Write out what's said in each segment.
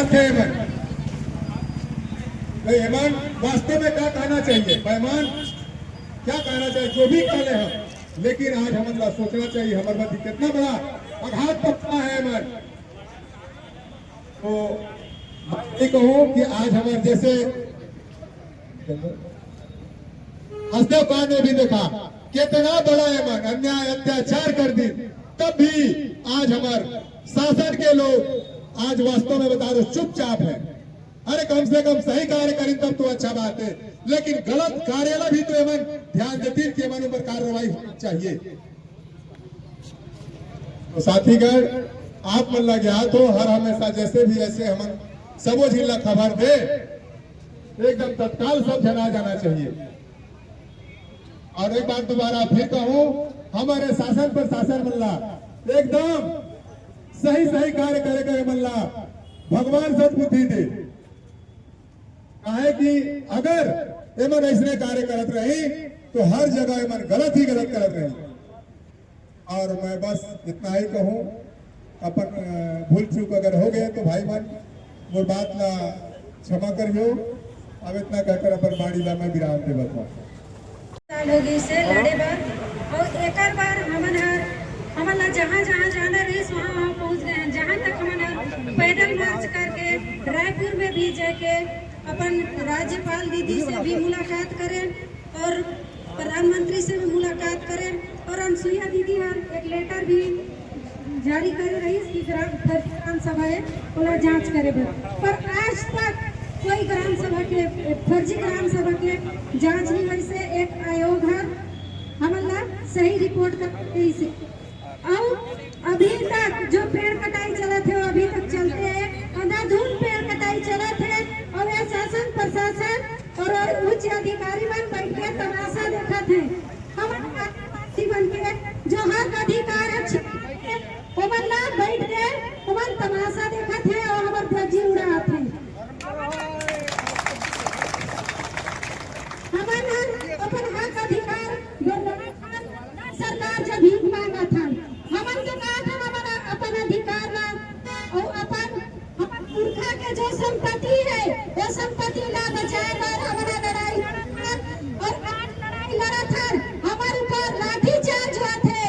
अर्थ है हेमन भाई, हेमन वास्तव में क्या कहना चाहिए, पैमान क्या कहना चाहिए, जो भी कहले हम, लेकिन आज हमन ला सोचना चाहिए हमारे मध्य कितना बड़ा आघात पड़ता है हेमन। तो मैं कहूँ कि आज हमारे जैसे हसदेव खान ने भी देखा कितना बड़ा हेमन अन्याय अत्याचार कर दी, तब भी आज हमारे शासन के लोग आज वास्तव में बता दो चुपचाप है। अरे कम से कम सही कार्य करें तब तो अच्छा बात है, लेकिन गलत कार्य भी तो एमन ध्यान देती कि एमन ऊपर कार्रवाई होनी चाहिए। तो साथीगण आप मन लग गया तो हर हमेशा जैसे भी ऐसे हम सबो जिला खबर दे एकदम तत्काल सब जना जाना चाहिए। और एक बार दोबारा फिर कहूं, हमारे शासन प्रशासन मल्ला एकदम सही सही कार्य करे मल्ला भगवान सद्बुद्धि दे, काहे कि अगर एमन ऐसे कार्य करत रही तो हर जगह एमन गलत ही गलत करत रही। और मैं बस इतना ही कहूं, अपन भूल चूक अगर हो गए तो भाई मन वो बात ना क्षमा करियो। अब इतना कहकर अपन बाड़ी ला मैं विराम दे बता होगी से लड़े बार और एक बार हमन ला जहाँ जहाँ जाना रही वहाँ वहाँ पहुँच गए हैं। जहाँ तक हमन पैदल मार्च करके रायपुर में भी जाके अपन राज्यपाल दीदी से भी मुलाकात करें और प्रधानमंत्री से भी मुलाकात करें और अनसुईया दीदी एक लेटर भी जारी कर रही कि ग्राम सभा है ओला जांच करे, पर आज तक कोई ग्राम सभा के फर्जी ग्राम सभा के जांच नहीं हुई। से एक आयोग है हमला सही रिपोर्ट कर और अभी तक जो पेड़ कटाई चला थे वो अभी तक चलते हैं, अंधाधुंध पेड़ कटाई चला थे और ये शासन प्रशासन और उच्च अधिकारी बन बैठ के तमाशा देखा थे। हमारे बन के जो हक अधिकार है वो बल्ला बैठ के हमारे तमाशा देखा थे और हमारे ध्वजी उड़ा थे। हमारे अपन हक अधिकार सरकार जब भीख मांगा था हमन तो कहा था हमारा अपन अधिकार ना और अपन पुरखा के जो संपत्ति है वो संपत्ति ला बचाए बार हमारा लड़ाई और आज लड़ाई लड़ा था। हमारे ऊपर लाठी चार्ज हुआ थे,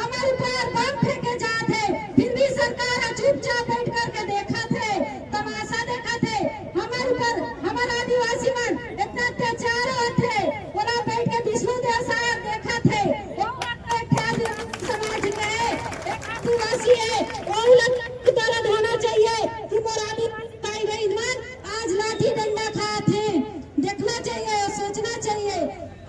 हमारे ऊपर बम फेंके जाते थे, फिर भी सरकार चुपचाप बैठ करके देखा थे, तमाशा देखा थे। हमारे ऊपर हमारा आदिवासी मन इतना अत्याचार हुआ थे, वहाँ बैठ के विष्णु देव साहब देखा थे। समाज में एक आदिवासी है वो दर्द होना चाहिए कि मोराली आज लाठी डंडा खाए थे, देखना चाहिए और सोचना चाहिए।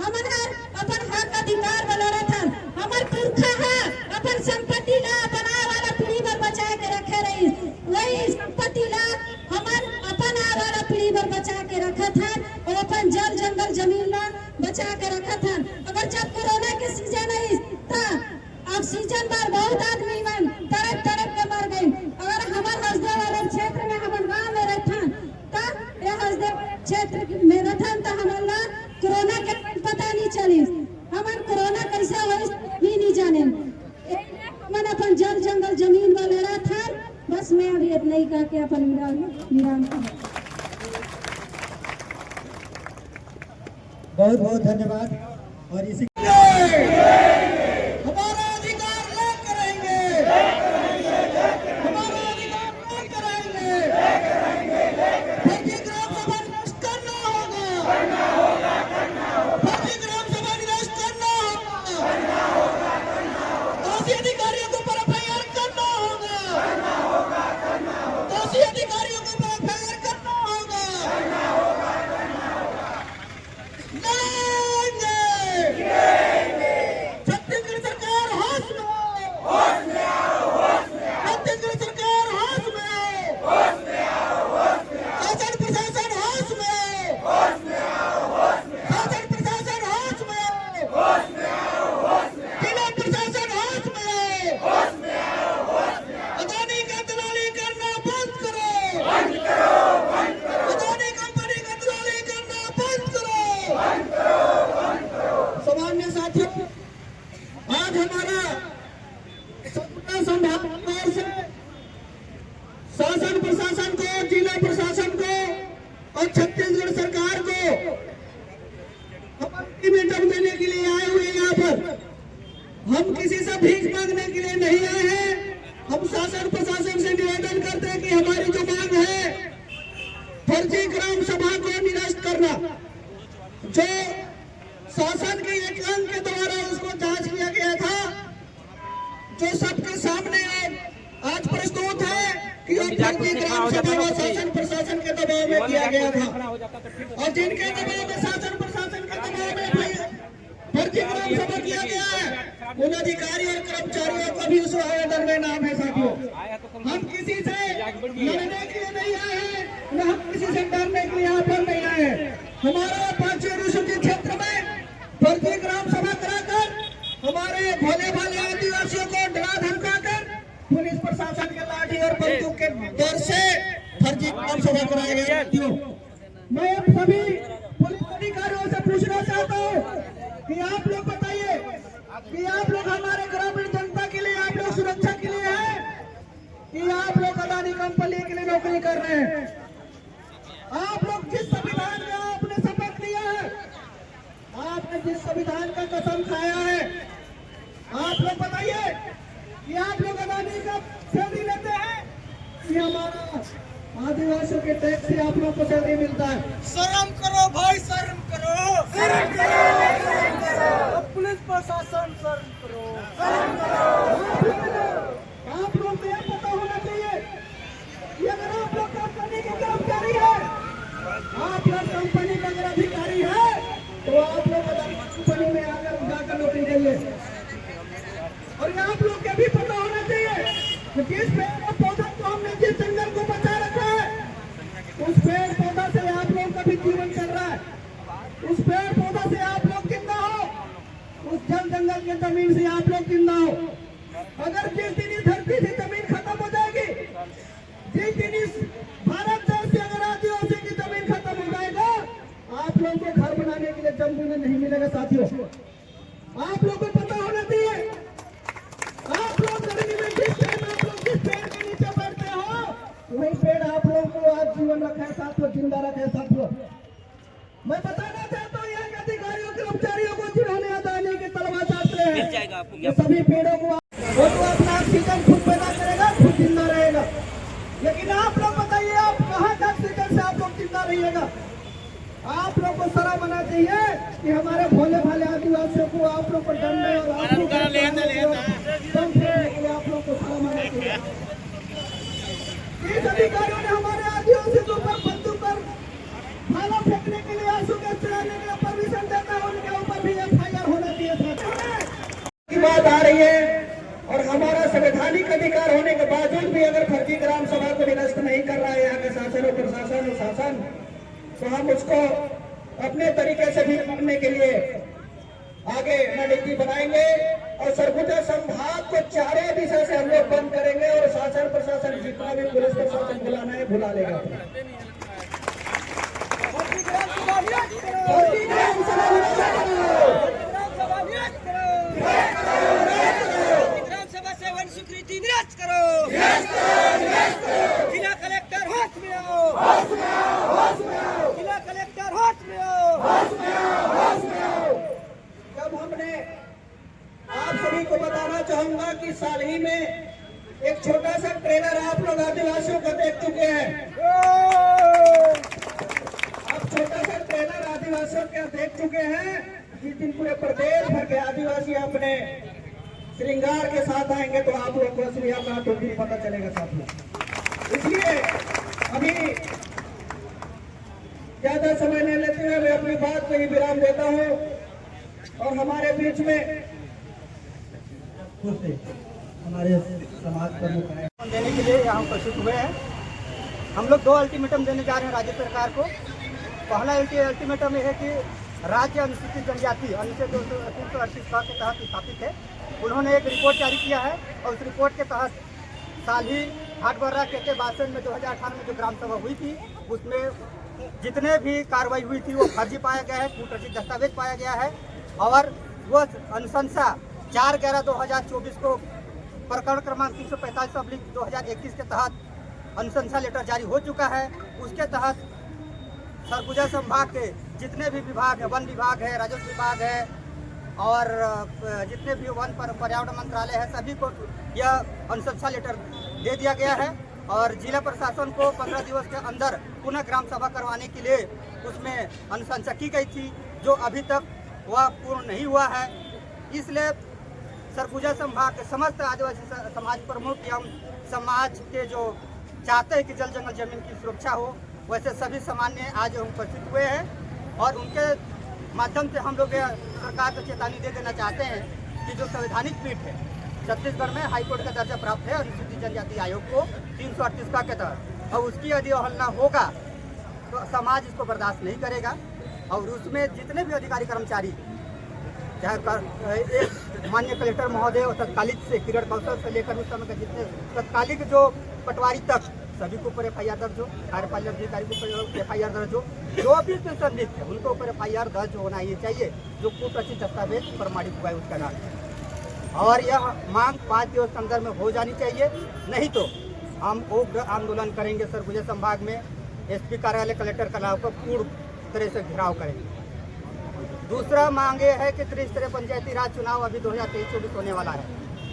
हमारा अपन हक अधिकार बलौरा था, हमार पुरखा है अपन संपत्ति ला बनाए वाला पीढ़ी पर बचा के रखे रही, वही संपत्ति ला हमार अपन आने वाला पीढ़ी पर बचा के रखा था और अपन जल जंगल जमीन ला बचा के रखा था। अगर जब कोरोना के सीजन आई था ऑक्सीजन बार बहुत आदमी मन तड़प तड़प के मर गई। अगर हमारे हसदेव वाले क्षेत्र में हमारे गांव में रहता तब ये हसदेव क्षेत्र में रहता तो हमारा कोरोना के पता नहीं चली, हमारे कोरोना कैसा हो भी नहीं जाने। मन अपन जल जंगल जमीन वाला लड़ा था। बस मैं अभी इतना ही कह के अपन विराम बहुत बहुत धन्यवाद। और इसी लड़ेंगे प्रशासन को, जिला प्रशासन को और छत्तीसगढ़ सरकार को हम अल्टीमेटम देने के लिए आए हुए हैं। यहाँ पर हम किसी से भीख मांगने के लिए नहीं आए हैं। हम शासन प्रशासन से निवेदन करते हैं कि हमारी जो मांग है फर्जी ग्राम सभा को निरस्त करना, जो शासन के एक अंग के द्वारा उसको जांच किया गया था, जो सबके सामने आज प्रस्तुत है कि फर्जी ग्राम सभा व शासन प्रशासन के दबाव में किया गया था, और जिनके दबाव में शासन प्रशासन के दबाव में फर्जी ग्राम सभा किया गया है उन अधिकारी और कर्मचारियों को भी उस आवेदन में नाम है। साथियों, हम किसी से लड़ने के लिए नहीं आए हैं, न हम किसी से डरने के लिए यहाँ पर नहीं आए हैं। हमारा 5 अनुसूचित क्षेत्र में फर्जी ग्राम सभा कराकर हमारे भोले भाले आदिवासियों को डरा धमकाकर पुलिस प्रशासन के लाठी और बंदूक के डर से फर्जी ग्राम सभा कराया गया। मैं सभी पुलिस अधिकारियों से पूछना चाहता हूँ कि आप लोग बताइए कि आप लोग हमारे ग्रामीण जनता के लिए, आप लोग सुरक्षा के लिए हैं कि आप लोग अदानी कंपनी के लिए नौकरी कर रहे हैं? आप लोग जिस संविधान में आपने शपथ लिया है, आपने जिस संविधान का कसम खाया है, आप लोग बताइए कि आप लोग अदानी का सैलरी लेते हैं कि हमारा आदिवासियों के टैक्स से आप लोग को सैलरी मिलता है? शर्म करो भाई, शर्म करो, शर्म करो, पुलिस प्रशासन शर्म करो, शर्म करो। आप लोग को यह पता होना चाहिए कि अगर आप लोग कंपनी के कर्मचारी है, आप लोग कंपनी का अगर अधिकारी है, तो आप लोग कंपनी में आकर जाकर नौकरी करिए। और आप लोग को भी पता होना चाहिए कि जिस पेड़ और पौधा को हमने जिस जंगल को बचा रखा है, उस पेड़ पौधा से आप लोग का भी जीवन चल रहा है। उस पेड़ पौधा से आप लोग जिंदा हो, उस जल जंगल की जमीन से आप लोग जिंदा हो। अगर जिस दिन इस धरती से जमीन खत्म हो जाएगी, जिस दिन इस भारत देश से अगर आदिवासी की जमीन खत्म हो जाएगा, आप लोग को घर बनाने के लिए जमीन नहीं मिलेगा। साथियों, आप लोग को पता होना चाहिए, आप लोग गर्मी में जिस पेड़ के नीचे बैठते हो, वही पेड़ आप लोगों को आज जीवन रखा है साथियों, जिंदा रखा है। साथियों, मैं बताना चाहता हूँ यहाँ के अधिकारियों कर्मचारियों को जिन्होंने अदानी के तलवा चाहते हैं, सभी पेड़ों को वो तो अपना ऑक्सीजन खुद पैदा करेगा, खुद जिंदा रहेगा। लेकिन आप लोग बताइए, आप कहाँ का ऑक्सीजन से आप लोग जिंदा रहिएगा? आप लोग को शर्म आना चाहिए कि हमारे भोले भाले आदिवासियों को आप लोग को डंडे और आप लोग को शर्म आना चाहिए। इस अधिकारियों ने हमारे आदिवासियों के ऊपर बंदूक पर भाला फेंकने के लिए, आंसू गैस चलाने के लिए परमिशन देता है, उनके ऊपर भी FIR होना चाहिए था। बात आ रही है, और हमारा संवैधानिक अधिकार होने के बावजूद भी अगर फर्जी ग्राम सभा को निरस्त नहीं कर रहा है यहाँ के शासन और प्रशासन और शासन, तो हम उसको अपने तरीके से भी करने के लिए आगे रणनीति बनाएंगे और सरगुजा संभाग को चारों दिशा से हम लोग बंद करेंगे और शासन प्रशासन जितना भी पुलिस प्रशासन बुलाना है बुला लेगा। स्वीकृति निरस्त करो, जिला कलेक्टर होश में आओ, जिला कलेक्टर होश में आओ। जब हमने आप सभी को बताना चाहूंगा कि साल ही में एक छोटा सा ट्रेलर आप लोग आदिवासियों को देख चुके हैं। आप छोटा सा ट्रेलर आदिवासियों का देख चुके हैं, जिस दिन पूरे प्रदेश भर के आदिवासी अपने श्रृंगार के साथ आएंगे तो आप लोग को असलियत का तो भी पता चलेगा साथियों। इसलिए अभी ज्यादा समय नहीं लेते हुए मैं अपनी बात को ही विराम देता हूँ और हमारे बीच में हमारे समाज प्रमुख देने के लिए यहाँ उपस्थित हुए हैं। हम लोग 2 अल्टीमेटम देने जा रहे हैं राज्य सरकार को। पहला अल्टीमेटम यह है कि राज्य अनुसूचित जनजाति अनुच्छेद 338 के तहत स्थापित है, उन्होंने एक रिपोर्ट जारी किया है और उस रिपोर्ट के तहत सालही भाटबर्रा के बासन में 2018 में जो ग्राम सभा हुई थी, उसमें जितने भी कार्रवाई हुई थी वो फर्जी पाया गया है, कूटरचित दस्तावेज पाया गया है और वो अनुशंसा 4/11/2024 को प्रकरण क्रमांक 345/2021 के तहत अनुशंसा लेटर जारी हो चुका है। उसके तहत सरगुजा संभाग के जितने भी विभाग है, वन विभाग है, राजस्व विभाग है और जितने भी वन पर पर्यावरण मंत्रालय है, सभी को यह अनुशंसा लेटर दे दिया गया है और जिला प्रशासन को 15 दिवस के अंदर पुनः ग्राम सभा करवाने के लिए उसमें अनुशंसा की गई थी, जो अभी तक वह पूर्ण नहीं हुआ है। इसलिए सरगुजा संभाग के समस्त आदिवासी समाज प्रमुख एवं समाज के जो चाहते हैं कि जल जंगल जमीन की सुरक्षा हो, वैसे सभी सामान्य आज उपस्थित हुए हैं और उनके माध्यम से हम लोग सरकार को चेतावनी दे देना चाहते हैं कि जो संवैधानिक पीठ है छत्तीसगढ़ में हाईकोर्ट का दर्जा प्राप्त है अनुसूचित जनजाति आयोग को 338 का के तहत, और उसकी यदि अवहेलना होगा तो समाज इसको बर्दाश्त नहीं करेगा और उसमें जितने भी अधिकारी कर्मचारी चाहे एक माननीय कलेक्टर महोदय और तत्कालिक से किरण कौशल से लेकर उस समय के जितने तत्कालिक जो पटवारी तक सभी के ऊपर FIR दर्ज हो, कार्यपालक अधिकारी के ऊपर FIR दर्ज हो, जो भी इसमें संदिग्ध है उनके ऊपर FIR दर्ज होना ये चाहिए, जो कुप्रचित दस्तावेज प्रमाणित हुआ है उसका नाम। और यह मांग 5 दिवस के अंदर में हो जानी चाहिए, नहीं तो हम उग्र आंदोलन करेंगे। सरगुजा संभाग में SP कार्यालय कलेक्टर कार्यालय को पूर्ण तरह से घेराव करेंगे। दूसरा मांगे है कि त्रिस्तरीय पंचायती राज चुनाव अभी 2023-24 होने वाला है,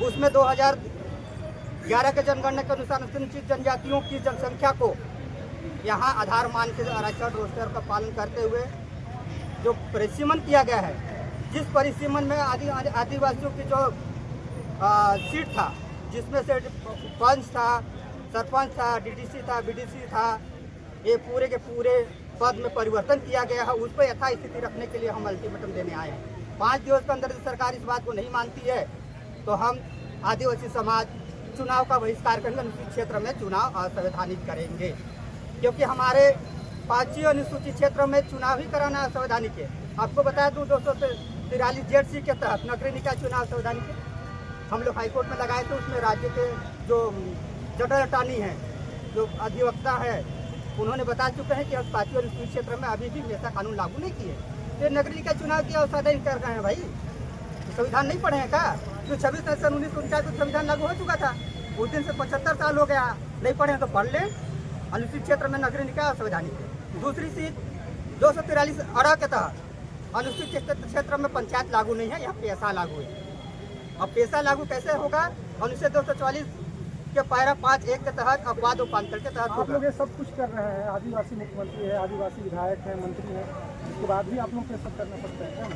उसमें 2011 के जनगणना के अनुसार अनुसूचित जनजातियों की जनसंख्या को यहाँ आधार मान के आरक्षण रोस्टर का पालन करते हुए जो परिसीमन किया गया है, जिस परिसीमन में आदिवासियों की जो सीट था, जिसमें से पंच था, सरपंच था, DDC था, BDC था, ये पूरे के पूरे पद में परिवर्तन किया गया है, उस पर यथास्थिति रखने के लिए हम अल्टीमेटम देने आए हैं। 5 दिवस के अंदर सरकार इस बात को नहीं मानती है तो हम आदिवासी समाज चुनाव का बहिष्कार करेंगे, अनुसूचित क्षेत्र में चुनाव असंवैधानिक करेंगे, क्योंकि हमारे 5 अनुसूचित क्षेत्र में चुनाव ही कराना असंवैधानिक है। आपको बता दूं 243 ZC के तहत नगरीय निकाय चुनाव संवैधानिक है। हम लोग हाईकोर्ट में लगाए थे, उसमें राज्य के जो जनरल अटॉर्नी हैं, जो अधिवक्ता है, उन्होंने बता चुके हैं कि हम 5 अनुसूचित क्षेत्र में अभी भी ऐसा कानून लागू नहीं किए। ये नगरीय निकाय चुनाव की अवसर कर रहे हैं भाई, संविधान नहीं पढ़े हैं क्या? जो 26 सन 1949 को संविधान लागू हो चुका था, उस दिन से 75 साल हो गया, नहीं पढ़े हैं तो पढ़ लें। अनुसूचित क्षेत्र में नगरीय निकाय संवैधानिक है। दूसरी सीट 243 अड़ा के तहत अनुसूचित क्षेत्र में पंचायत लागू नहीं है, यहाँ पैसा लागू है। अब पैसा लागू कैसे होगा? अनुच्छेद 244 के पैरा 5(1) के तहत अपवाद उपांतर के तहत आप लोग ये सब कुछ कर रहे हैं, आदिवासी मुख्यमंत्री है, आदिवासी विधायक है, मंत्री है, उसके बाद भी आप लोग ये सब करना पड़ता है क्या?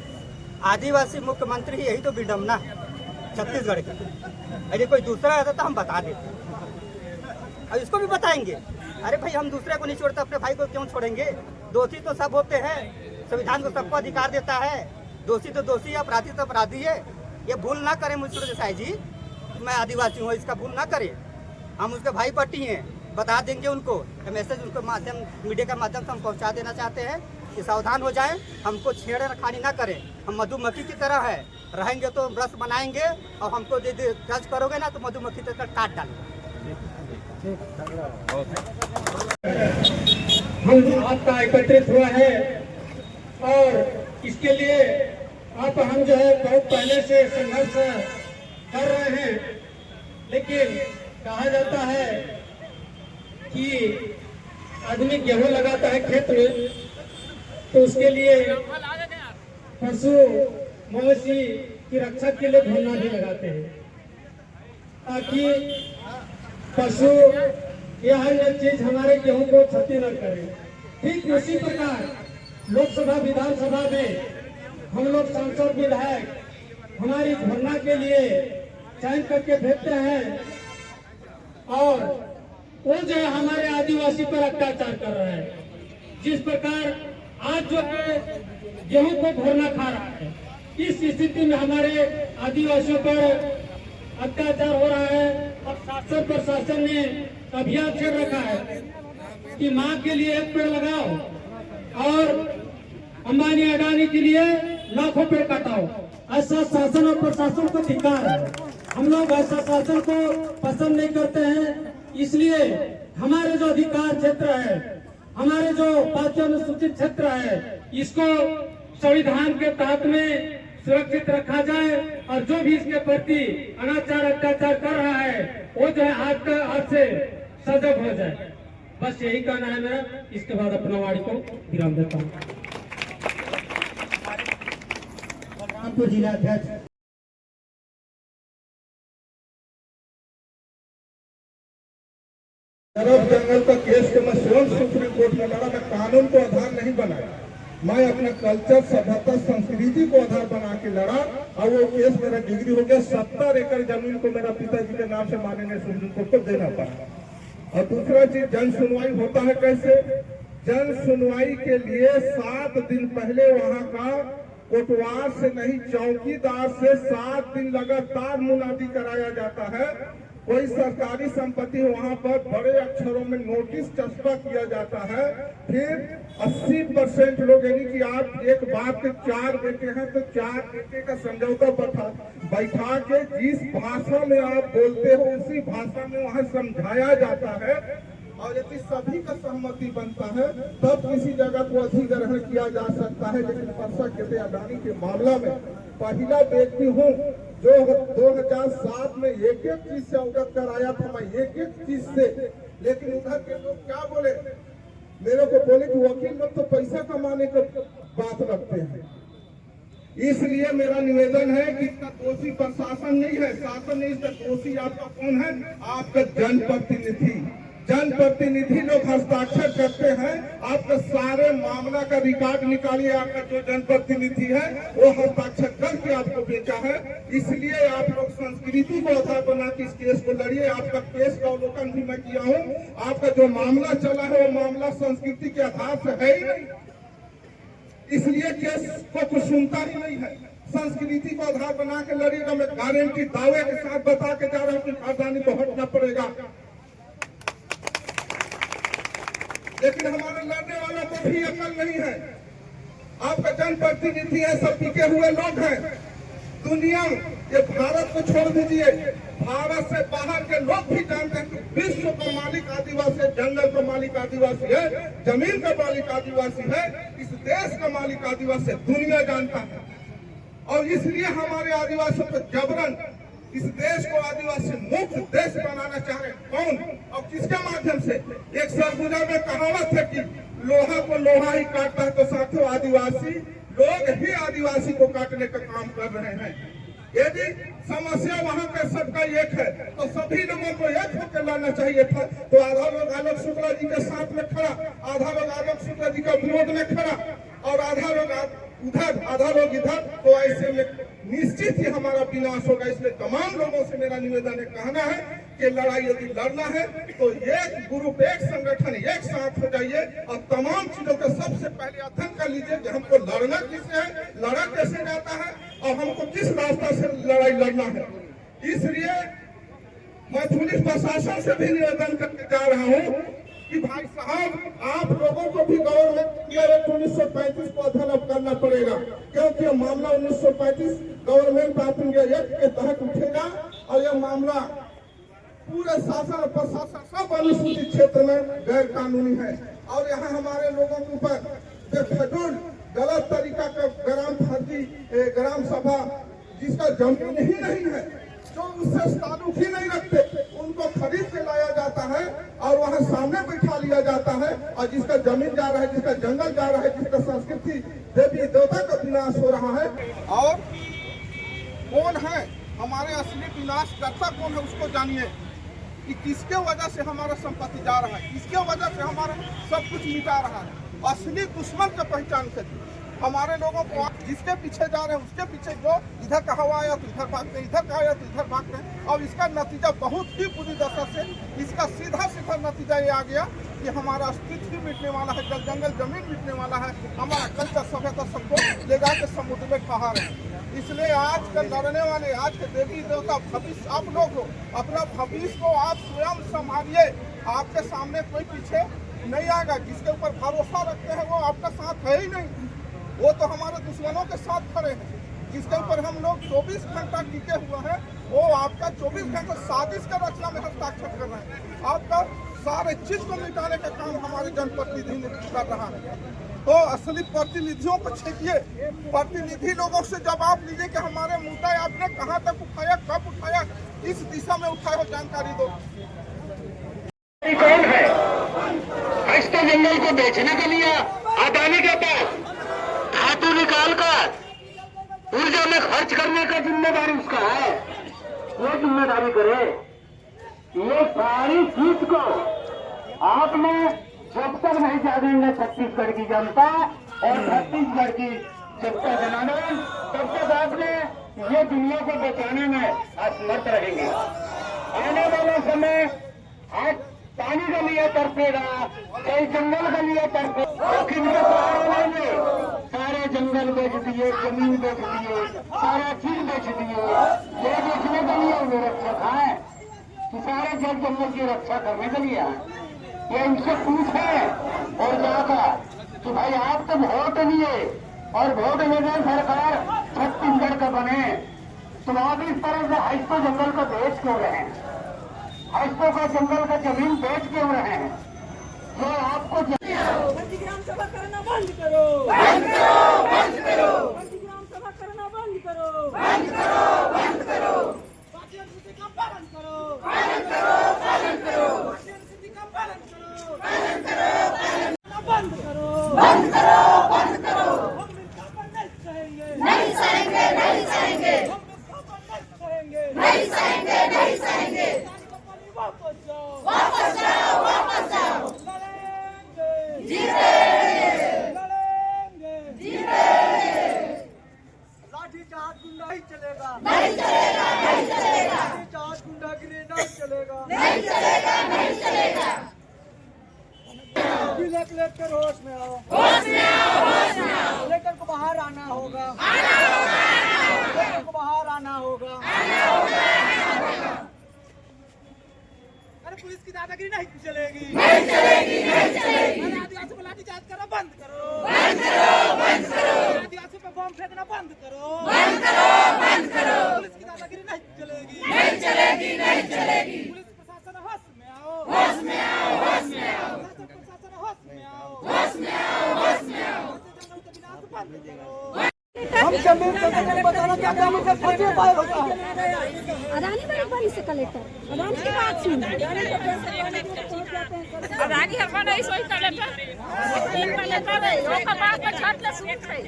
आदिवासी मुख्यमंत्री यही तो विडम्बना है छत्तीसगढ़ की। यदि कोई दूसरा रहता तो हम बता देते, अब इसको भी बताएंगे। अरे भाई, हम दूसरे को नहीं छोड़ते, अपने भाई को क्यों छोड़ेंगे? दोषी तो सब होते हैं, संविधान को सबको अधिकार देता है। दोषी तो दोषी है, अपराधी तो अपराधी है। ये भूल ना करें मुझसे देसाई जी, मैं आदिवासी हूँ, इसका भूल ना करें। हम उसके भाई पट्टी हैं, बता देंगे उनको, मैसेज उनको माध्यम मीडिया के माध्यम से हम पहुँचा देना चाहते हैं कि सावधान हो जाएं, हमको छेड़खानी ना करें। हम मधुमक्खी की तरह है, रहेंगे तो रस बनाएंगे और हमको यदि टच करोगे ना तो मधुमक्खी तक काट डालेंगे। हम आपका एकत्रित हुआ है और इसके लिए आप हम जो है बहुत पहले से संघर्ष कर रहे हैं, लेकिन कहा जाता है कि आदमी गेहूं लगाता है खेत में तो उसके लिए पशु मवेशी की रक्षा के लिए धोना भी लगाते हैं, ताकि पशु यह चीज हमारे गेहूं को क्षति न करे। ठीक उसी प्रकार लोकसभा विधानसभा में हम लोग सांसद विधायक हमारी धरना के लिए चयन करके भेजते हैं और वो जो है हमारे आदिवासी पर अत्याचार कर रहे हैं। जिस प्रकार आज जो है गेहूं को घोरना खा रहा है, इस स्थिति में हमारे आदिवासियों पर अत्याचार हो रहा है और शासन प्रशासन ने अभियान छेड़ रखा है कि माँ के लिए 1 पेड़ लगाओ और अंबानी अडानी के लिए लाखों पेड़ काटाओ। ऐसा शासन और प्रशासन को धिक्कार है। हम लोग ऐसा शासन को पसंद नहीं करते हैं, इसलिए हमारे जो अधिकार क्षेत्र है, हमारे जो 5 अनुसूचित क्षेत्र है, इसको संविधान के तहत में सुरक्षित रखा जाए और जो भी इसके प्रति अनाचार अत्याचार कर रहा है वो जो है आज से सजग हो जाए। बस यही कहना है मेरा। इसके बाद अपना वाणी को विराम देता हूँ। बलरामपुर जिला अध्यक्ष तरफ जंगल का केस के मैं स्वयं सुप्रीम कोर्ट में लड़ा। मैं कानून को आधार नहीं बनाया, मैं अपना कल्चर, सभ्यता, संस्कृति को आधार बना के लड़ा और वो केस मेरा डिग्री हो गया। 70 एकड़ जमीन को मेरा पिताजी के नाम से माननीय सुप्रीम कोर्ट को देना पड़ा। और दूसरा चीज, जन सुनवाई होता है कैसे? जन सुनवाई के लिए 7 दिन पहले वहाँ का कोटवार से नहीं, चौकीदार से 7 दिन लगातार मुनादी कराया जाता है। कोई सरकारी संपत्ति वहाँ पर बड़े अक्षरों में नोटिस चस्पा किया जाता है। फिर 80% लोग, यानी कि आप एक बात के 4 बेटे हैं तो 4 बेटे का समझौता बैठा के जिस भाषा में आप बोलते हो उसी भाषा में वहाँ समझाया जाता है। और यदि सभी का सहमति बनता है तब किसी जगह को अधिग्रहण किया जा सकता है। लेकिन परसा खेती अडानी के मामला में पहला व्यक्ति हूँ जो 2007 में एक चीज से अवगत कराया था, मैं एक चीज से। लेकिन उधर के लोग क्या बोले, मेरे को बोले कि वकील लोग तो पैसा कमाने का बात रखते हैं। इसलिए मेरा निवेदन है कि इसका दोषी प्रशासन नहीं है, शासन नहीं, इसका दोषी आपका कौन है? आपका जनप्रतिनिधि। जनप्रतिनिधि लोग हस्ताक्षर करते हैं। आपका सारे मामला का रिकॉर्ड निकालिए, आपका जो जनप्रतिनिधि है वो हस्ताक्षर करके आपको बेचा है। इसलिए आप लोग संस्कृति को आधार बना के इस केस को लड़िए। आपका केस का अवलोकन भी मैं किया हूँ। आपका जो मामला चला है वो मामला संस्कृति के आधार से है ही नहीं, इसलिए केस को कुछ सुनता ही नहीं है। संस्कृति को आधार बना के लड़िएगा। मैं गारंटी दावे के साथ बता के जा रहा हूँ कि अडानी को हटना पड़ेगा। लेकिन हमारे लड़ने वालों को भी अकल नहीं है। आपका जनप्रतिनिधि है, सब टिके हुए लोग हैं। दुनिया, ये भारत को छोड़ दीजिए, भारत से बाहर के लोग भी जानते हैं कि विश्व का मालिक आदिवासी है, जंगल का मालिक आदिवासी है, जमीन का मालिक आदिवासी है, इस देश का मालिक आदिवासी है, दुनिया जानता है। और इसलिए हमारे आदिवासियों को जबरन इस देश को आदिवासी मुक्त देश बनाना चाह रहे। कौन और किसके माध्यम से? एक सरगुजा में कहावत है कि लोहा को लोहा ही काटता है, तो साथियों आदिवासी लोग ही आदिवासी को काटने का काम कर रहे हैं। यदि समस्या वहाँ पे सबका एक है तो सभी लोगों को एक होकर लड़ना चाहिए था। तो आधा लोग आलोक शुक्ला जी के साथ में खड़ा, आधा लोग आलोक शुक्ला जी के विरोध में खड़ा और आधा लोग उधर, आधा लोग इधर। तो ऐसे में निश्चित ही हमारा विनाश होगा। इसलिए तमाम लोगों से मेरा निवेदन है, कहना है कि लड़ाई यदि लड़ना है तो एक ग्रुप, एक संगठन, एक साथ हो जाइए और तमाम चीजों का सबसे पहले अध्ययन कर लीजिए कि हमको लड़ना किससे है, लड़ा कैसे जाता है और हमको किस रास्ता से लड़ाई लड़ना है। इसलिए मैं पुलिस प्रशासन से भी निवेदन करके जा रहा हूँ कि भाई साहब, आप लोगों को भी गवर्नमेंट 1935 को अध्ययन करना पड़ेगा, क्योंकि यह मामला 1935 गवर्नमेंट ऑफ इंडिया एक्ट के तहत उठेगा और यह मामला पूरे शासन और प्रशासन सब अनुसूचित क्षेत्र में गैर कानूनी है। और यहाँ हमारे लोगों के ऊपर शेड्यूल गलत तरीका का ग्राम सभा जिसका जमीन ही नहीं है, जो उससे ताल्लुक ही नहीं रखते, उनको खरीद के लाया जाता है और वहाँ सामने बैठा लिया जाता है। और जिसका जमीन जा रहा है, जिसका जंगल जा रहा है, जिसका संस्कृति देवी देवता का विनाश हो रहा है। और कौन है हमारे असली विनाशकर्ता, कौन है उसको जानिए कि किसके वजह से हमारा संपत्ति जा रहा है, किसके वजह से हमारा सब कुछ मिटा रहा है। असली दुश्मन का पहचान करिए। हमारे लोगों को जिसके पीछे जा रहे हैं उसके पीछे, जो इधर का हवा आया तो इधर भागते हैं, इधर का आया तो इधर भागते हैं। और इसका नतीजा बहुत ही बुरी दशा से, इसका सीधा नतीजा ये आ गया कि हमारा अस्तित्व मिटने वाला है, जंगल जमीन मिटने वाला है, हमारा कल्चर सभ्यता सबको ले जाकर समुद्र में बहा रहे हैं। इसलिए आज के लड़ने वाले, आज के देवी देवता, भविष्य आप लोग हो, अपना भविष्य को आप स्वयं संभालिए। आपके सामने कोई पीछे नहीं आएगा। जिसके ऊपर भरोसा रखते हैं वो आपका साथ है ही नहीं, वो तो हमारे दुश्मनों के साथ खड़े हैं। जिसके ऊपर हम लोग 24 घंटा टिके हुए हैं, वो आपका 24 घंटा साजिश का रचना में हस्ताक्षर कर रहे हैं। आपका सारे चीज को मिटाने का काम हमारे जनप्रतिनिधि कर रहा है। तो असली प्रतिनिधियों को छेकिए, प्रतिनिधि लोगों से जवाब लीजिए कि हमारे मुद्दा आपने कहाँ तक उठाया, कब उठाया, किस दिशा में उठाया, जानकारी दो। कौन है? हस्त जंगल को बेचने के लिए अदानी के पास धातु निकाल कर ऊर्जा में खर्च करने का जिम्मेदारी उसका है। ये जिम्मेदारी करे। ये सारी चीज को आपने जब तक नहीं जानेंगे छत्तीसगढ़ की जनता और छत्तीसगढ़ की जनता जनार्दन, तब तक आपने ये दुनिया को बचाने में असमर्थ रहेंगे। आने वाला समय आज पानी के लिए तड़पेगा, कई जंगल के लिए तड़पेगा। सारे जंगल बेच दिए, जमीन बेच दिए, सारा चीज बेच दिए। ये बेचने के लिए वे रक्षक है कि सारे जल जंगल की रक्षा करने के लिए ये इनसे पूछे और जाकर कि भाई आप तो वोट दिए और वोट देने सरकार छत्तीसगढ़ का बने, तो आप इस तरह से हस्तों जंगल को बेच क्यों रहे हैं? हस्तों का जंगल का जमीन बेच क्यों रहे हैं? जो आपको ग्राम सभा करना बंद करो, बंद करो, बंद करो। ग्राम सभा करना बंद करो, बंद करो, बंद करो। पार्टियों का पालन करो, पालन करो, पालन करो। पार्टियों का पालन करो, पालन करो, पालन बंद करो, बंद करो, बंद करो। हम इनका नहीं सहेंगे, नहीं सहेंगे, नहीं सहेंगे, नहीं सहेंगे। वापस जाओ, वापस जाओ, वापस जाओ। लड़ेंगे, जीतेंगे, लड़ेंगे, जीतेंगे। लाठीचार्ज गुंडा नहीं चलेगा, नहीं चलेगा, नहीं चलेगा। लाठीचार्ज गुंडागिरी नहीं चलेगा, नहीं चलेगा, नहीं चलेगा। जिला कलेक्टर होश में आओ, होश में आओ, होश में आओ। कलेक्टर को बाहर आना होगा, आना होगा। कलेक्टर को बाहर आना होगा, आना होगा। अरे पुलिस की दादागिरी नहीं चलेगी, नहीं चलेगी, नहीं चलेगी। अरे आदिवासी को लाठीचार्ज करना बंद करो, बंद करो, बंद करो। आदिवासी पे बम फेंकना बंद करो, बंद करो, बंद करो। पुलिस की दादागिरी नहीं चलेगी, नहीं चलेगी, नहीं चलेगी। पुलिस प्रशासन होश में आओ, होश में आओ, होश में आओ। प्रशासन होश में आओ, होश में आओ, होश में आओ। जंगल के विनाश बंद करो। हम जमीन को बताना क्या काम है? फंसे पाए होता है। अदानी बड़ी बड़ी से कलेक्टर अदानी की बात सुन अदानी हमारा नहीं सोई कलेक्टर एक कलेक्टर है वो का बात में छाट ले सूट है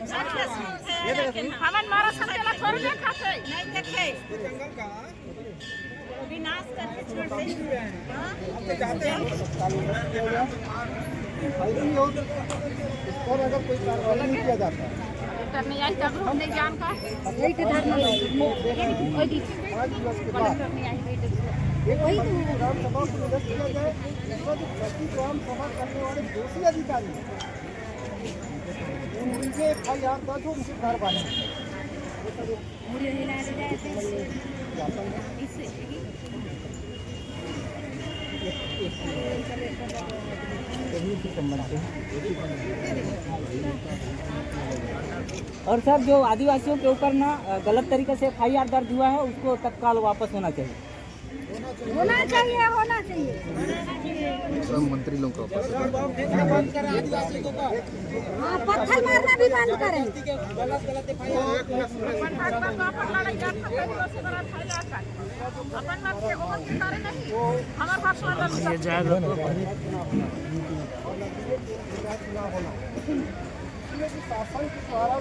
हमन मारा सकेला छोड़ दे खाते नहीं देखे जंगल का विनाश करके छोड़ दे। हम चाहते हैं इस पर अगर कोई कार्रवाई नहीं किया जाता करने आई तब हमने जान का यही के धर्म में 5 दिवस के बाद वही ग्राम सभा को निरस्त किया जाए। इसमें जो प्रति ग्राम सभा करने वाले दोषी अधिकारी उनके FIR दर्ज हो, उनके घर वाले और सर जो आदिवासियों के ऊपर ना गलत तरीके से FIR दर्ज हुआ है उसको तत्काल वापस होना चाहिए, होना चाहिए, होना चाहिए। मंत्री लोग का हाँ, पत्थर मारना भी बंद करें। शासन के द्वारा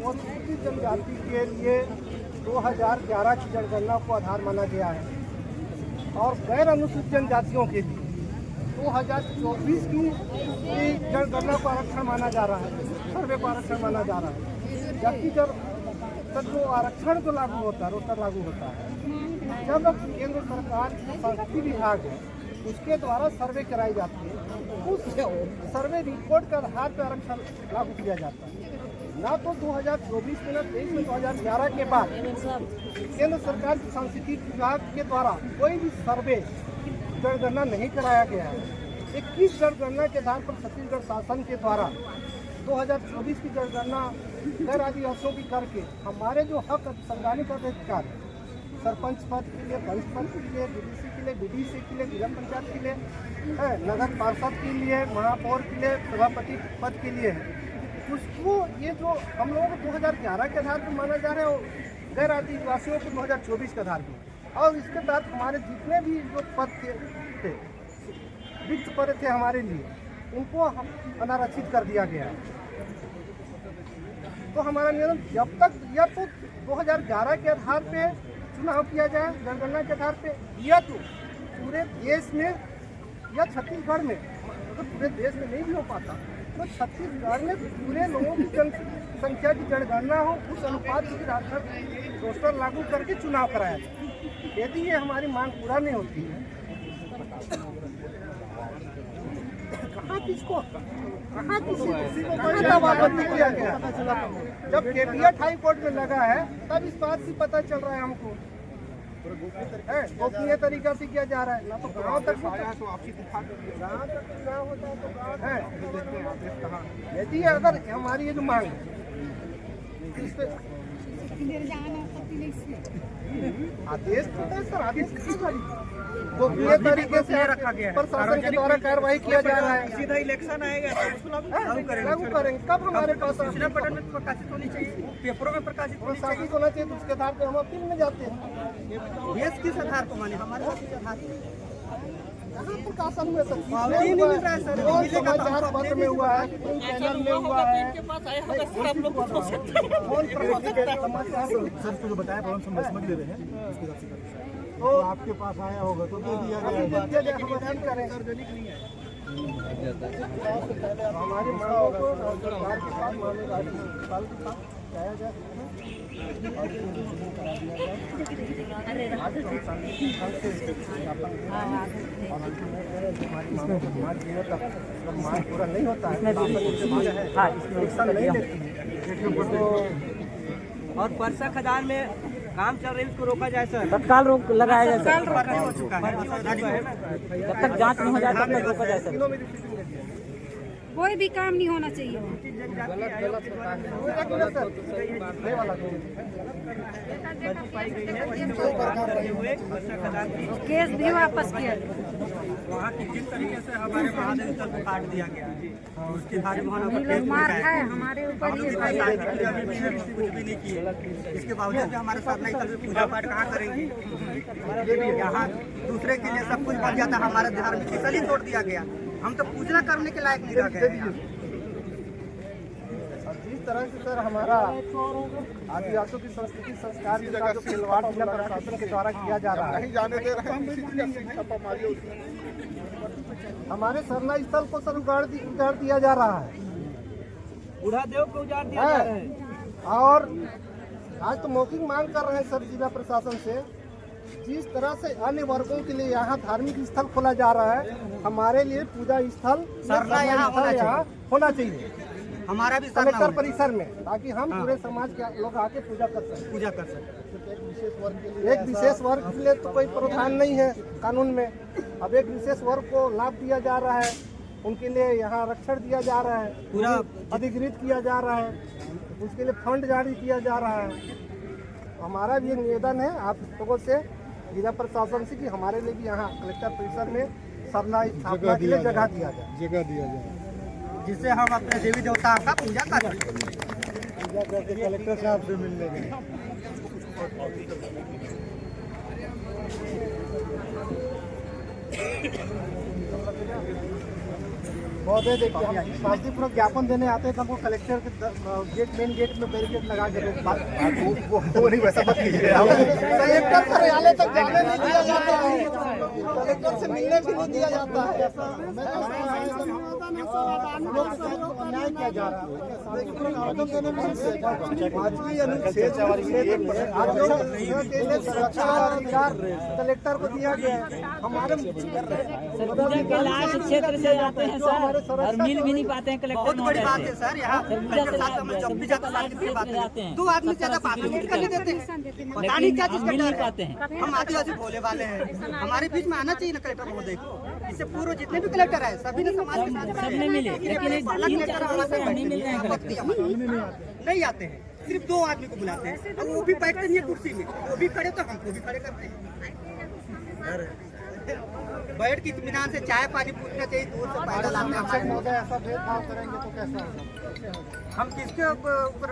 अनुसूचित जनजाति के लिए 2011 की जनगणना को आधार माना गया है और गैर अनुसूचित जनजातियों के लिए 2024 की जनगणना को आरक्षण माना जा रहा है, सर्वे को आरक्षण माना जा रहा है। जबकि जब जो आरक्षण जो लागू होता है, रोस्टर लागू होता है, जब केंद्र सरकार की संस्कृति विभाग है उसके द्वारा सर्वे कराई जाती है, उस सर्वे रिपोर्ट के आधार पर आरक्षण लागू किया जाता है। ना तो 2024 में, ना 23 में, 2011 के बाद केंद्र सरकार की सांस्कृतिक विभाग के द्वारा कोई भी सर्वे जनगणना नहीं कराया गया है। 21 जनगणना के आधार पर छत्तीसगढ़ शासन के द्वारा 2024 की जनगणना गैर आदिवासियों की करके हमारे जो हक संवैधानिक अधिकार है, सरपंच पद के लिए, पंच पद के लिए, DDC के लिए, BDC के लिए, जिला पंचायत के लिए, नगर पार्षद के लिए, महापौर के लिए, सभापति पद के लिए है, उसको ये जो हम लोगों को 2011 के आधार पर माना जा रहा है, गैर आदिवासियों को 2024 के आधार पर और इसके तहत हमारे जितने भी जो पद थे रिक्त पद थे हमारे लिए, उनको हम अनारक्षित कर दिया गया है। तो हमारा निवेदन जब तक या तो 2011 के आधार पे चुनाव किया जाए, जनगणना के आधार पे, या तो पूरे देश में या छत्तीसगढ़ में, अगर पूरे देश में नहीं भी हो पाता तो छत्तीसगढ़ में पूरे लोगों की जनसंख्या की जनगणना हो, उस अनुपात के आधार पर रोस्टर लागू करके चुनाव कराया जाए। यदि ये हमारी मांग पूरा नहीं होती है, कहाँ किसको आपत्ति किया गया? जब केपीएट हाई कोर्ट में लगा है तब इस बात से पता चल रहा है हमको, गोपनीय तरीका से किया जा रहा है। ना तो गाँव तक होता है, तो आपसी गाँव तक चुनाव होता है तो गाँव है। यदि अगर हमारी ये जो मांग है इस पे आदेश होता है सर, आदेश गोपनीय तरीके से रखा गया है, प्रशासन के द्वारा कार्रवाई किया जा रहा है। सीधा इलेक्शन आएगा तो लागू करेंगे। कब हमारे पास सूचना पटल में प्रकाशित होनी चाहिए, पेपरों में प्रकाशित होना चाहिए, तो उसके आधार पर हम अपील में जाते हैं। देश किस आधार पर माने, हमारे आधार पर प्रकाशन में समाचार पत्र में हुआ है, चैनल में हुआ है, जो बताया समझ ले रहे हैं, तो आपके पास आया होगा तो दे दिया जाए, समाधान करें। हमारी मांगों को सरकार के साथ माननीय राज्यपाल के साथ जाया जाए। मांग पूरा नहीं होता है, और परसा खदान में काम चल रही है, उसको रोका जाए सर, तत्काल रोक लगाया जाए सर, हो चुका है, जब तक जांच नहीं हो जाए तब तक रोका जाए सर। कोई भी काम नहीं होना चाहिए। केस भी वापस किया, वहाँ की जिस तरीके से हमारे महादेव स्थल को काट दिया गया है, उसके बारे में मार खाए हमारे ऊपर ये कुछ भी नहीं किए। इसके बावजूद भी हमारे साथ नहीं, कल पूजा पाठ कहाँ करेंगे? यहाँ दूसरे के लिए सब कुछ बन जाता, हमारा धार्मिक स्थल ही छोड़ दिया गया, हम तो पूजना करने के लायक नहीं रह गए। जिस तरह से सर हमारा आदिवासियों की संस्कृति संस्कार के साथ जो खिलवाड़ जिला प्रशासन के द्वारा किया जा रहा है, हमारे सरना स्थल को सर उजाड़ दिया जा रहा है, बूढ़ा देव को उजाड़ दिया जा रहा है। और आज तो मौखिक मांग कर रहे हैं सर जिला प्रशासन से, जिस तरह से अन्य वर्गों के लिए यहाँ धार्मिक स्थल खोला जा रहा है, हमारे लिए पूजा स्थल सरना यहाँ होना चाहिए, हमारा भी कलेक्टर परिसर में, ताकि हम पूरे समाज के लोग आके पूजा कर सकें। एक विशेष वर्ग के लिए तो कोई प्रावधान नहीं है कानून में, अब एक विशेष वर्ग को लाभ दिया जा रहा है, उनके लिए यहाँ आरक्षण दिया जा रहा है, पूरा अधिकृत किया जा रहा है, उसके लिए फंड जारी किया जा रहा है। हमारा भी निवेदन है आप लोगों से, जिला प्रशासन से, कि हमारे लिए भी यहाँ कलेक्टर परिसर में सरना स्थापना के लिए जगह दिया जाए, जिससे हम अपने देवी देवताओं का पूजा कर सकें। पूजा करके कलेक्टर साहब से मिल लेंगे। महोदय देखिए, हम शांतिपूर्वक ज्ञापन देने आते हैं तो हमको कलेक्टर के मेन गेट में बैरिकेड लगा के वो नहीं, वैसा मत कीजिए। कलेक्टर कार्यालय तक जाने नहीं दिया जाता है, कलेक्टर से मिलने भी नहीं दिया जाता है, अन्याय किया जा रहा है। सुरक्षा अधिकार कलेक्टर को दिया गया है। हमारे क्षेत्र से आते हैं सर, और मिल भी नहीं पाते हैं कलेक्टर। बहुत बड़ी बात है सर, यहाँ जब भी जाता है 2 आदमी ज्यादा बात नहीं करने देते हैं, पता नहीं क्या चीज मिल नहीं पाते हैं। हम आदिवासी भोले वाले हैं, हमारे बीच में आना चाहिए ना कलेक्टर महोदय को। इससे पूर्व जितने भी कलेक्टर है सभी ने समाज के साथ सबने मिले, लेकिन नहीं आते हैं, सिर्फ 2 आदमी को बुलाते हैं, और वो भी बैठते नहीं है कुर्सी में, वो भी खड़े तो हमको भी खड़े करते हैं। बैठ के इत्मीनान से चाय पानी पूछना चाहिए, दूर से पैदल आते हैं हमारे। महोदय ऐसा भेदभाव करेंगे तो कैसा होगा? हम किसके ऊपर,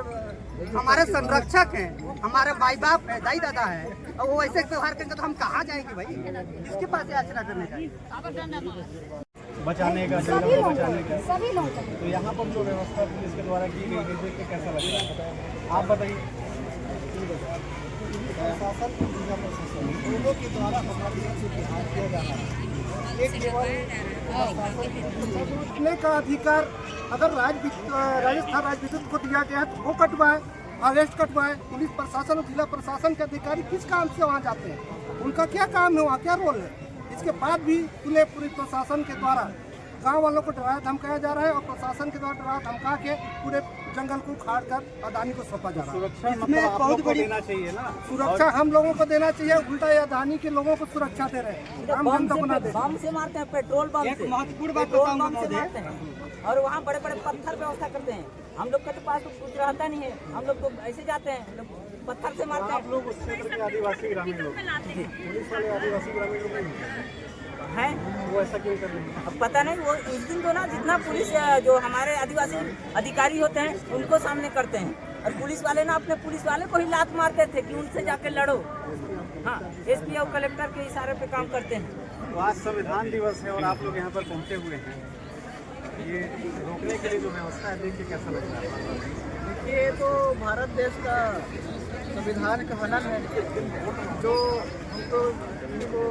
हमारे संरक्षक हैं, हमारे माई बाप है, दाई दादा है, और वो ऐसे व्यवहार करेंगे तो हम कहाँ जाएंगे भाई? किसके पास याचना करने जाएंगे? बचाने का, सभी जंगल को लोग बचाने का, सभी लोग तो यहाँ पर जो व्यवस्था पुलिस के द्वारा की गई है देख के कैसा लग रहा है? आप बताइए। प्रशासन और जिला प्रशासन दोनों के द्वारा हमारे यहाँ से बिहार किया जा रहा है। एक केवल का अधिकार अगर राजस्थान राज्य विद्युत को दिया गया है तो वो कटवाए, अरेस्ट कटवाए। पुलिस प्रशासन और जिला प्रशासन के अधिकारी किस काम से वहाँ जाते हैं? उनका क्या काम है, वहाँ क्या रोल है? इसके बाद भी पूरे प्रशासन के द्वारा गांव वालों को डराया धमकाया जा रहा है और प्रशासन के द्वारा डराया धमका के पूरे जंगल को उखाड़ कर अदानी को सौंपा जा रहा है। सुरक्षा इसमें बहुत बड़ी देना चाहिए ना, सुरक्षा हम लोगों को देना चाहिए, उल्टा ये अदानी के लोगों को सुरक्षा दे रहे हैं, हम जनता को ना दे। बम से मारते हैं, पेट्रोल बम एक से, महत्वपूर्ण बात पेट्रोल बताऊंगा बम से महोदय। मारते हैं और वहाँ बड़े बड़े पत्थर व्यवस्था करते हैं। हम लोग के पास तो कुछ रहता नहीं है, हम लोग तो ऐसे जाते हैं, हम लोग पत्थर से मारते हैं। आप लोग उस क्षेत्र के आदिवासी ग्रामीण लोग, पुलिस वाले आदिवासी ग्रामीण लोग नहीं है वो ऐसा क्यों कर रहे हैं? अब पता नहीं, वो उस दिन तो ना जितना पुलिस जो हमारे आदिवासी अधिकारी होते हैं उनको सामने करते हैं, और पुलिस वाले ना अपने पुलिस वाले को ही लात मारते थे कि उनसे जाके लड़ो। हाँ, एसपी और कलेक्टर के इशारे पे काम करते हैं। तो आज संविधान दिवस है और आप लोग यहाँ पर पहुँचे हुए हैं, ये रोकने के लिए जो व्यवस्था है देख के कैसा लग रहा है? ये तो भारत देश का संविधान का हनन है, जो हम तो इनको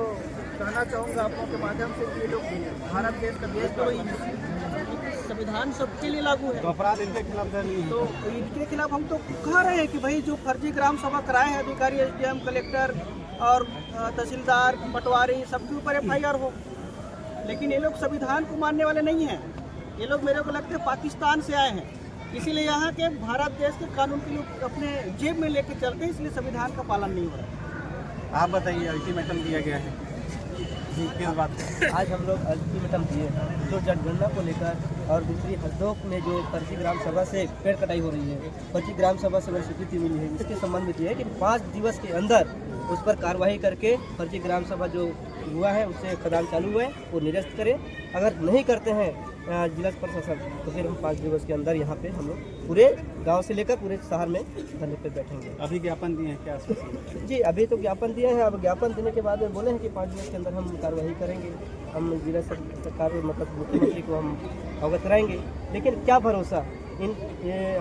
कहना चाहूँगा आप लोगों के माध्यम से कि ये लोग भारत देश का देशद्रोही है। संविधान सबके लिए लागू है, तो अपराध इनके खिलाफ दर्ज नहीं है। तो इनके खिलाफ हम तो कह रहे हैं कि भाई जो फर्जी ग्राम सभा कराए हैं अधिकारी, एसडीएम, कलेक्टर और तहसीलदार, पटवारी, सबके ऊपर FIR हो। लेकिन ये लोग संविधान को मानने वाले नहीं हैं। ये लोग मेरे को लगता है पाकिस्तान से आए हैं, इसीलिए यहाँ के भारत देश के कानून के लोग अपने जेब में लेके चलते हैं, इसलिए संविधान का पालन नहीं हो रहा है। आप बताइए, अल्टीमेटम दिया गया है किस बात पे? आज हम लोग अल्टीमेटम दिए जो जनगणना को लेकर और दूसरी हदों में जो फर्जी ग्राम सभा से पेड़ कटाई हो रही है, फर्जी ग्राम सभा से अगर स्वीकृति मिली है, इसके संबंध में ये है कि 5 दिवस के अंदर उस पर कार्रवाई करके फर्जी ग्राम सभा जो हुआ है उससे खदान चालू हुआ है वो निरस्त करें। अगर नहीं करते हैं जिला प्रशासन तो फिर हम 5 दिवस के अंदर यहाँ पे हम लोग पूरे गांव से लेकर पूरे शहर में धरने पे बैठेंगे। अभी ज्ञापन दिए हैं क्या? जी अभी तो ज्ञापन दिए हैं, अब ज्ञापन देने के बाद में बोले हैं कि 5 दिवस के अंदर हम कार्रवाई करेंगे। हम जिला सरकार मतलब मुख्यमंत्री को हम अवगत कराएंगे, लेकिन क्या भरोसा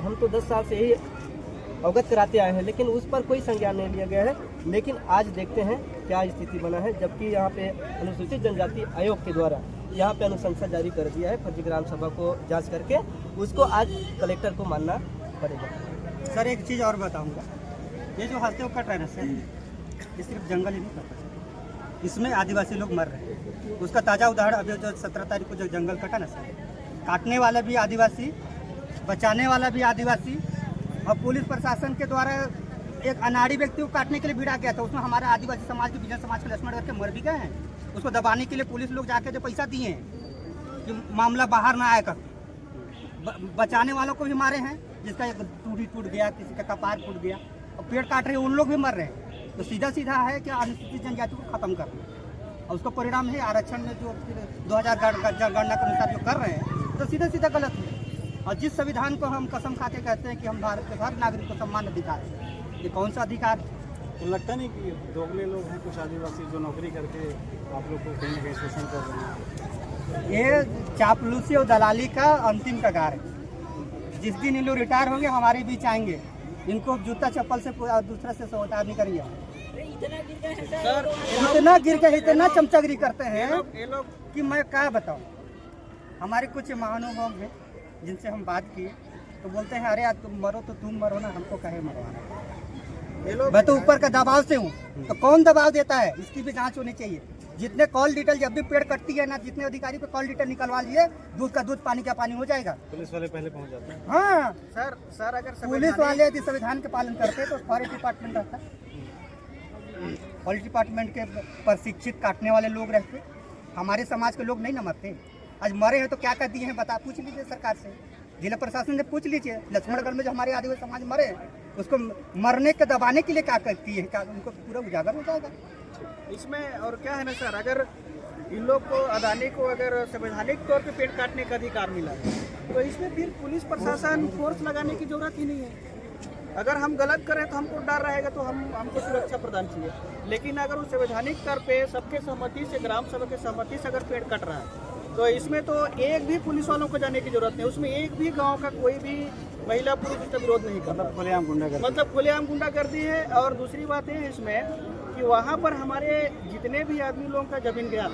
हम तो 10 साल से ही अवगत कराते आए हैं, लेकिन उस पर कोई संज्ञान नहीं लिया गया है। लेकिन आज देखते हैं क्या स्थिति बना है, जबकि यहाँ पे अनुसूचित जनजाति आयोग के द्वारा यहाँ पे अनुशंसा जारी कर दिया है फर्जी ग्राम सभा को जांच करके, उसको आज कलेक्टर को मानना पड़ेगा। सर एक चीज़ और बताऊंगा, ये जो हत्या कट रहा है ना सर, ये सिर्फ जंगल ही नहीं कट, इसमें आदिवासी लोग मर रहे हैं। उसका ताज़ा उदाहरण अभी जो 17 तारीख को जो जंगल कटा ना सर, काटने वाला भी आदिवासी, बचाने वाला भी आदिवासी, और पुलिस प्रशासन के द्वारा एक अनाड़ी व्यक्ति को काटने के लिए भिड़ा गया था, उसमें हमारा आदिवासी समाज के बिजन समाज के लक्ष्मण करके मर भी गए हैं। उसको दबाने के लिए पुलिस लोग जाके जो पैसा दिए हैं कि मामला बाहर ना आए कर, बचाने वालों को भी मारे हैं, जिसका एक टूटी टूट गया, किसी का कपार फूट गया, और पेड़ काट रहे हैं उन लोग भी मर रहे हैं। तो सीधा सीधा है कि अनुसूचित जनजाति को खत्म करना, और उसका परिणाम है आरक्षण में जो 2000 जनगणना के अनुसार जो कर रहे हैं, तो सीधा सीधा गलत है। और जिस संविधान को हम कसम खा के कहते हैं कि हम भारत के हर नागरिक को सम्मान अधिकार है, ये कौन सा अधिकार? तो लगता नहीं कि दोगले लोग हैं कुछ आदिवासी जो नौकरी करके आप लोग को कहीं ना कहीं शोषण कर रहे हैं? ये चापलूसी और दलाली का अंतिम कगार है। जिस दिन इन लोग रिटायर होंगे हमारे बीच आएंगे, इनको जूता चप्पल से दूसरा से सौदा नहीं करेंगे। सर इतना गिर के इतना चमचागिरी करते हैं कि मैं क्या बताऊं। हमारे कुछ महानुभाव हैं जिनसे हम बात किए तो बोलते हैं अरे यार तुम मरो तो तुम मरो ना, हमको कहे मरवाना। मैं तो ऊपर का दबाव से हूँ, तो कौन दबाव देता है इसकी भी जांच होनी चाहिए। जितने कॉल डिटेल जब भी पेड़ कटती है ना, जितने अधिकारी पे कॉल डिटेल निकलवा लिए, दूध का दूध पानी का पानी हो जाएगा। पुलिस वाले पहले पहुंच जाते हैं। हाँ सर अगर पुलिस वाले यदि संविधान के पालन करते तो फॉरेस्ट डिपार्टमेंट रहता, फॉरेस्ट डिपार्टमेंट के प्रशिक्षित काटने वाले लोग रहते, हमारे समाज के लोग नहीं न मरते। आज मरे हैं तो क्या कर दिए हैं बता, पूछ लीजिए सरकार से, जिला प्रशासन से पूछ लीजिए। लक्ष्मणगढ़ में जो हमारे आदिवासी समाज मरे हैं उसको मरने के दबाने के लिए क्या करती है, क्या उनको पूरा उजागर हो जाएगा इसमें? और क्या है ना सर, अगर इन लोग को अदानी को अगर संवैधानिक तौर पे पेड़ काटने का अधिकार मिला है तो इसमें फिर पुलिस प्रशासन फोर्स लगाने की जरूरत ही नहीं है। अगर हम गलत करें तो हमको डर रहेगा तो हमको सुरक्षा प्रदान चाहिए, लेकिन अगर उस संवैधानिक स्तर पे सबके सहमति से, ग्राम सभा के सहमति से अगर पेड़ कट रहा है तो इसमें तो एक भी पुलिस वालों को जाने की जरूरत नहीं, उसमें एक भी गांव का कोई भी महिला पुरुष इसका विरोध नहीं करता, खुलेआम गुंडागर्दी है। और दूसरी बात है इसमें कि वहाँ पर हमारे जितने भी आदमी लोगों का जमीन गया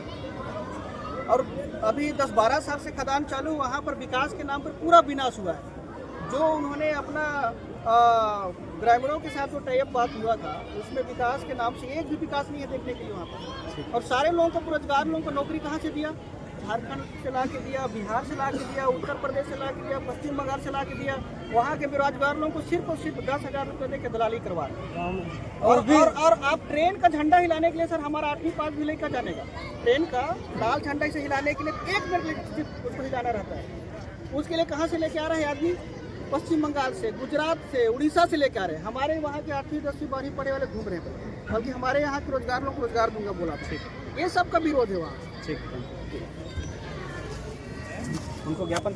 और अभी 10-12 साल से खदान चालू, वहाँ पर विकास के नाम पर पूरा विनाश हुआ है। जो उन्होंने अपना ग्रामीणों के साथ जो टाइप बात हुआ था उसमें विकास के नाम से एक भी विकास नहीं है देखने के लिए वहाँ पर। और सारे लोगों को, रोजगार लोगों को नौकरी कहाँ से दिया? झारखंड से ला के दिया, बिहार से ला के दिया, उत्तर प्रदेश से ला के दिया, पश्चिम बंगाल से ला के दिया। वहाँ के बेरोजगार लोगों को सिर्फ और सिर्फ 10,000 रुपये दे के दलाली करवा रहे। और आप ट्रेन का झंडा हिलाने के लिए सर हमारा 8वीं पास भी लेकर जाने का, ट्रेन का लाल झंडा से हिलाने के लिए 1 मिनट उसको हिलाना रहता है। उसके लिए कहाँ से लेके आ रहे हैं आदमी? पश्चिम बंगाल से, गुजरात से, उड़ीसा से लेकर आ रहे हैं। हमारे वहाँ के 8वीं 10वीं 12वीं पढ़े वाले घूम रहे हैं, बल्कि हमारे यहाँ के रोजगार लोग को रोजगार दूंगा बोला। ठीक, ये सब का विरोध है वहाँ। ठीक, उनको ज्ञापन